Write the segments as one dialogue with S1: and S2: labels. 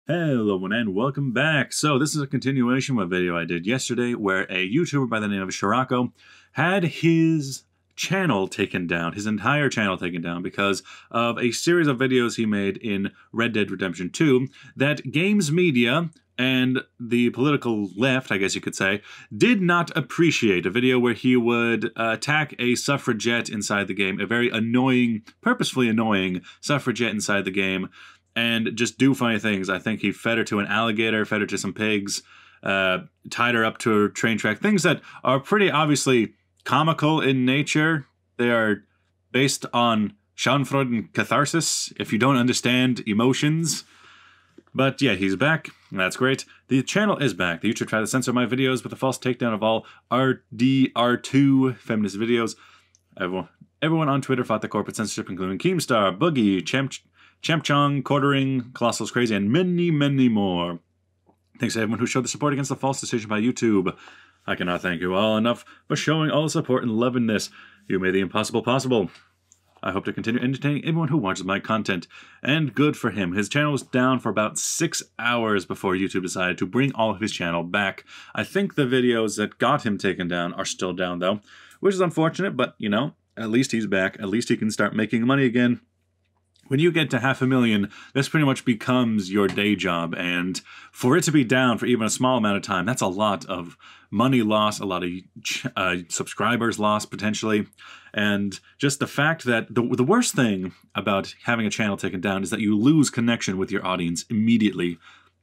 S1: Hello everyone and welcome back. So this is a continuation of a video I did yesterday where a YouTuber by the name of Shirrako had his channel taken down, his entire channel taken down because of a series of videos he made in Red Dead Redemption 2 that games media and the political left, I guess you could say, did not appreciate. A video where he would attack a suffragette inside the game, a very annoying, purposefully annoying suffragette inside the game, and just do funny things. I think he fed her to an alligator, fed her to some pigs, tied her up to a train track. Things that are pretty obviously comical in nature. They are based on Schadenfreude and catharsis, if you don't understand emotions. But yeah, he's back. That's great. The channel is back. The YouTube tried to censor my videos with a false takedown of all RDR2 feminist videos. Everyone on Twitter fought the corporate censorship, including Keemstar, Boogie, Champchong, Quartering, Colossal's Crazy, and many, many more. Thanks to everyone who showed the support against the false decision by YouTube. I cannot thank you all enough for showing all the support and loving this. You made the impossible possible. I hope to continue entertaining everyone who watches my content. And good for him. His channel was down for about 6 hours before YouTube decided to bring all of his channel back. I think the videos that got him taken down are still down, though, which is unfortunate, but, you know, at least he's back. At least he can start making money again. When you get to 500,000, this pretty much becomes your day job, and for it to be down for even a small amount of time, that's a lot of money lost, a lot of subscribers lost, potentially, and just the fact that the worst thing about having a channel taken down is that you lose connection with your audience immediately.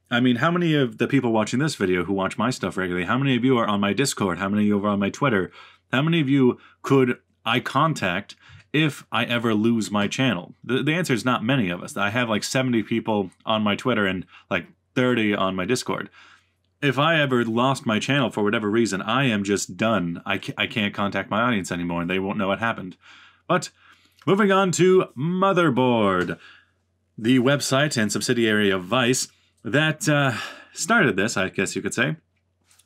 S1: I mean, how many of the people watching this video who watch my stuff regularly, how many of you are on my Discord, how many of you are on my Twitter, how many of you could I contact if I ever lose my channel? The answer is not many of us. I have like 70 people on my Twitter and like 30 on my Discord. If I ever lost my channel for whatever reason, I am just done. I can't contact my audience anymore and they won't know what happened. But moving on to Motherboard, the website and subsidiary of Vice that started this, I guess you could say,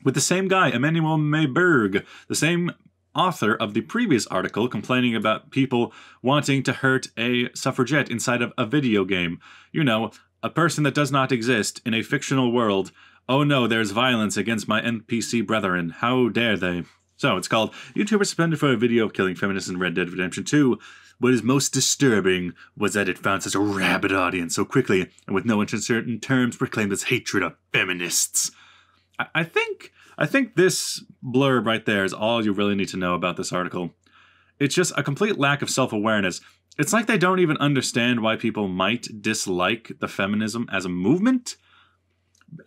S1: with the same guy, Emmanuel Mayberg, the same author of the previous article complaining about people wanting to hurt a suffragette inside of a video game. You know, a person that does not exist in a fictional world. Oh no, there's violence against my NPC brethren. How dare they? So it's called YouTuber Suspended for a Video of Killing Feminists in Red Dead Redemption 2. What is most disturbing was that it found such a rabid audience so quickly and with no uncertain terms proclaimed its hatred of feminists. I think this blurb right there is all you really need to know about this article. It's just a complete lack of self-awareness. It's like they don't even understand why people might dislike the feminism as a movement.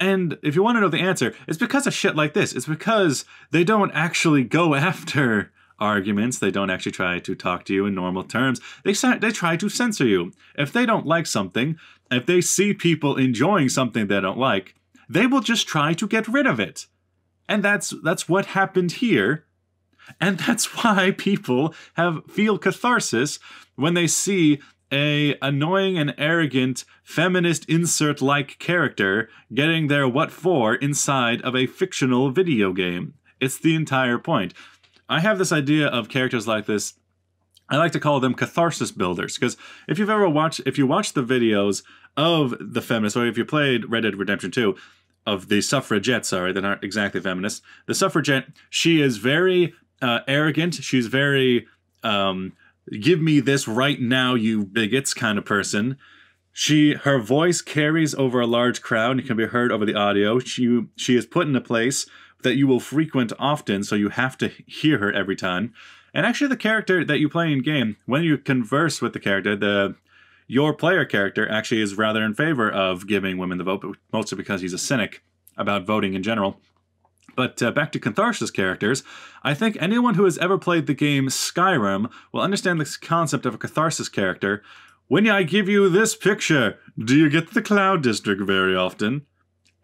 S1: And if you want to know the answer, it's because of shit like this. It's because they don't actually go after arguments. They don't actually try to talk to you in normal terms. They try to censor you. If they don't like something, if they see people enjoying something they don't like, they will just try to get rid of it. And that's what happened here. And that's why people feel catharsis when they see a annoying and arrogant feminist insert-like character getting their what for inside of a fictional video game. It's the entire point. I have this idea of characters like this. I like to call them catharsis builders, because if you watch the videos of the feminists, or if you played Red Dead Redemption 2, of the suffragette, sorry, that aren't exactly feminists. The suffragette, she is very arrogant. She's very, give me this right now, you bigots kind of person. Her voice carries over a large crowd and can be heard over the audio. She is put in a place that you will frequent often, so you have to hear her every time. And actually the character that you play in game, when you converse with the character, your player character actually is rather in favor of giving women the vote, but mostly because he's a cynic about voting in general. But back to catharsis characters, I think anyone who has ever played the game Skyrim will understand this concept of a catharsis character. When I give you this picture, do you get the Cloud District very often?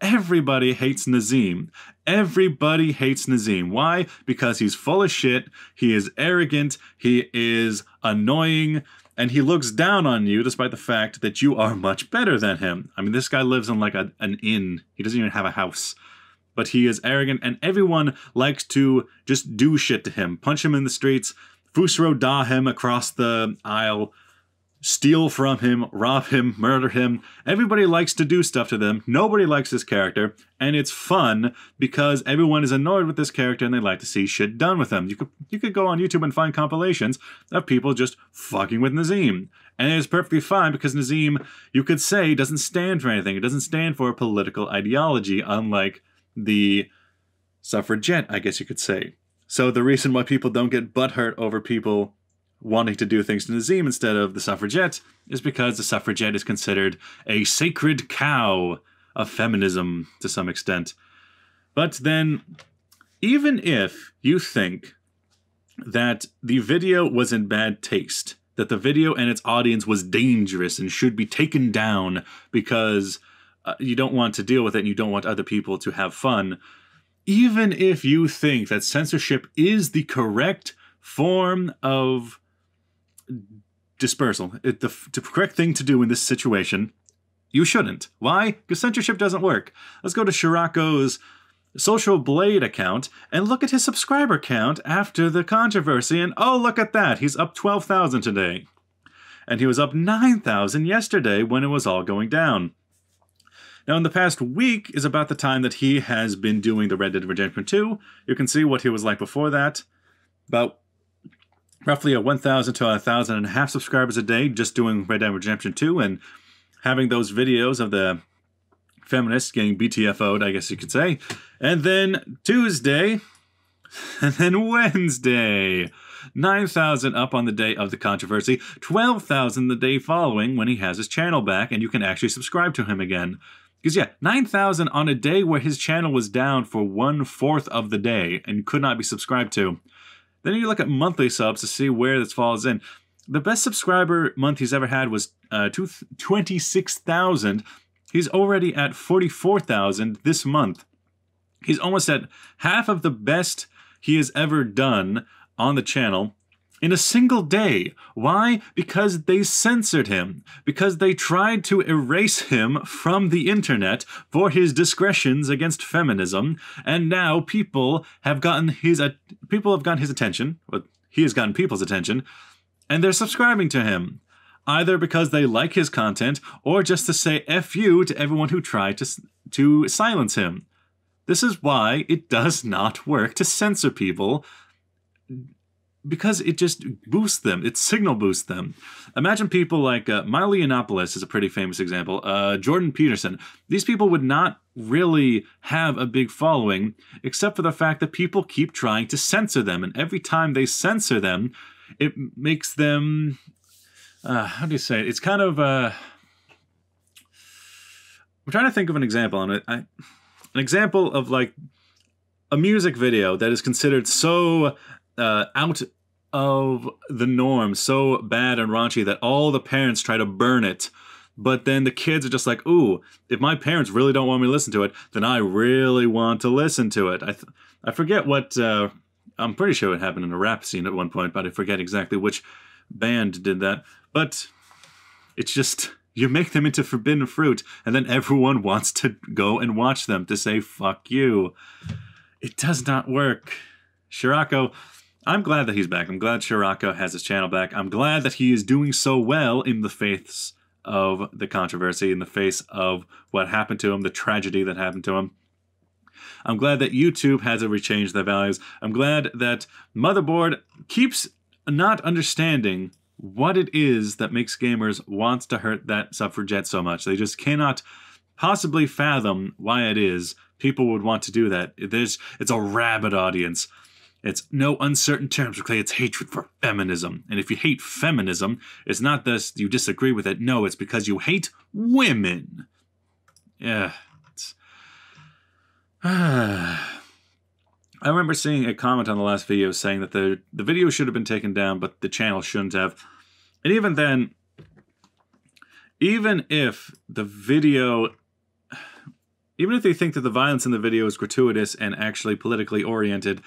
S1: Everybody hates Nazim. Everybody hates Nazim. Why? Because he's full of shit, he is arrogant, he is annoying, and he looks down on you despite the fact that you are much better than him. I mean, this guy lives in like an inn. He doesn't even have a house. But he is arrogant, and everyone likes to just do shit to him. Punch him in the streets, Fusro Da him across the aisle, steal from him, rob him, murder him. Everybody likes to do stuff to them. Nobody likes this character, and it's fun because everyone is annoyed with this character and they like to see shit done with him. You could go on YouTube and find compilations of people just fucking with Nazim. And it's perfectly fine because Nazim, you could say, doesn't stand for anything. It doesn't stand for a political ideology, unlike the suffragette, I guess you could say. So the reason why people don't get butthurt over people wanting to do things to Nazim instead of the suffragette is because the suffragette is considered a sacred cow of feminism to some extent. But then, even if you think that the video was in bad taste, that the video and its audience was dangerous and should be taken down because you don't want to deal with it and you don't want other people to have fun, even if you think that censorship is the correct form of dispersal, the correct thing to do in this situation, you shouldn't. Why? Because censorship doesn't work. Let's go to Shirrako's Social Blade account and look at his subscriber count after the controversy, and oh, look at that, he's up 12,000 today. And he was up 9,000 yesterday when it was all going down. Now, in the past week is about the time that he has been doing the Red Dead Redemption 2. You can see what he was like before that. About roughly a 1,000 to 1,500 subscribers a day just doing Red Dead Redemption 2 and having those videos of the feminists getting BTFO'd, I guess you could say. And then Tuesday, and then Wednesday. 9,000 up on the day of the controversy, 12,000 the day following when he has his channel back and you can actually subscribe to him again. Because yeah, 9,000 on a day where his channel was down for 1/4 of the day and could not be subscribed to. Then you look at monthly subs to see where this falls in. The best subscriber month he's ever had was 26,000. He's already at 44,000 this month. He's almost at half of the best he has ever done on the channel in a single day. Why? Because they censored him. Because they tried to erase him from the internet for his discretions against feminism. And now people have gotten his attention. Well, he has gotten people's attention. And they're subscribing to him. Either because they like his content or just to say F you to everyone who tried to silence him. This is why it does not work to censor people. Because it just boosts them. It signal boosts them. Imagine people like Miley Yiannopoulos is a pretty famous example. Jordan Peterson. These people would not really have a big following except for the fact that people keep trying to censor them. And every time they censor them, it makes them... how do you say it? It's kind of... I'm trying to think of an example on it. An example of like a music video that is considered so... out of the norm, so bad and raunchy that all the parents try to burn it. But then the kids are just like, ooh, if my parents really don't want me to listen to it, then I really want to listen to it. I forget what, I'm pretty sure it happened in a rap scene at one point, but I forget exactly which band did that. But it's just, you make them into forbidden fruit, and then everyone wants to go and watch them to say, fuck you. It does not work. Shirrako, I'm glad that he's back. I'm glad Shirrako has his channel back. I'm glad that he is doing so well in the face of the controversy, in the face of what happened to him, the tragedy that happened to him. I'm glad that YouTube hasn't rechanged their values. I'm glad that Motherboard keeps not understanding what it is that makes gamers want to hurt that suffragette so much. They just cannot possibly fathom why it is people would want to do that. It's a rabid audience. It's no uncertain terms, okay? It's hatred for feminism. And if you hate feminism, it's not that you disagree with it. No, it's because you hate women. Yeah. I remember seeing a comment on the last video saying that the video should have been taken down, but the channel shouldn't have. And even then, even if they think that the violence in the video is gratuitous and actually politically oriented,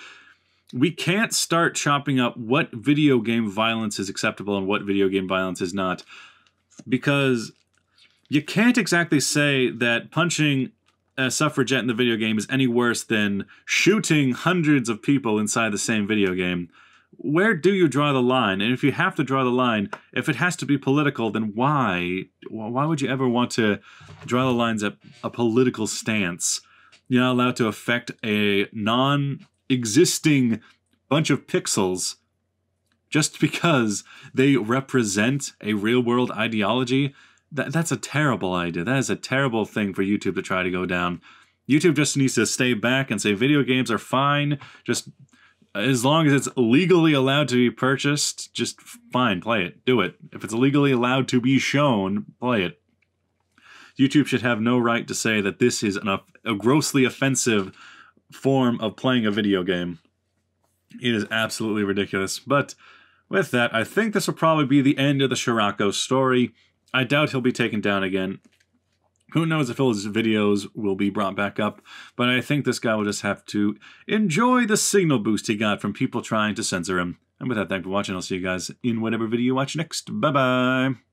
S1: we can't start chopping up what video game violence is acceptable and what video game violence is not. Because you can't exactly say that punching a suffragette in the video game is any worse than shooting hundreds of people inside the same video game. where do you draw the line? And if you have to draw the line, if it has to be political, then why? Why would you ever want to draw the lines at a political stance? You're not allowed to affect a non-existing bunch of pixels just because they represent a real-world ideology. That's a terrible idea. That is a terrible thing for YouTube to try to go down. YouTube just needs to stay back and say video games are fine. Just as long as it's legally allowed to be purchased, just fine, play it, do it. If it's legally allowed to be shown, play it. YouTube should have no right to say that this is a grossly offensive form of playing a video game. It is absolutely ridiculous. But with that, I think this will probably be the end of the Shirrako story. I doubt he'll be taken down again. Who knows if his videos will be brought back up, but I think this guy will just have to enjoy the signal boost he got from people trying to censor him. And with that, thanks for watching. I'll see you guys in whatever video you watch next. Bye-bye!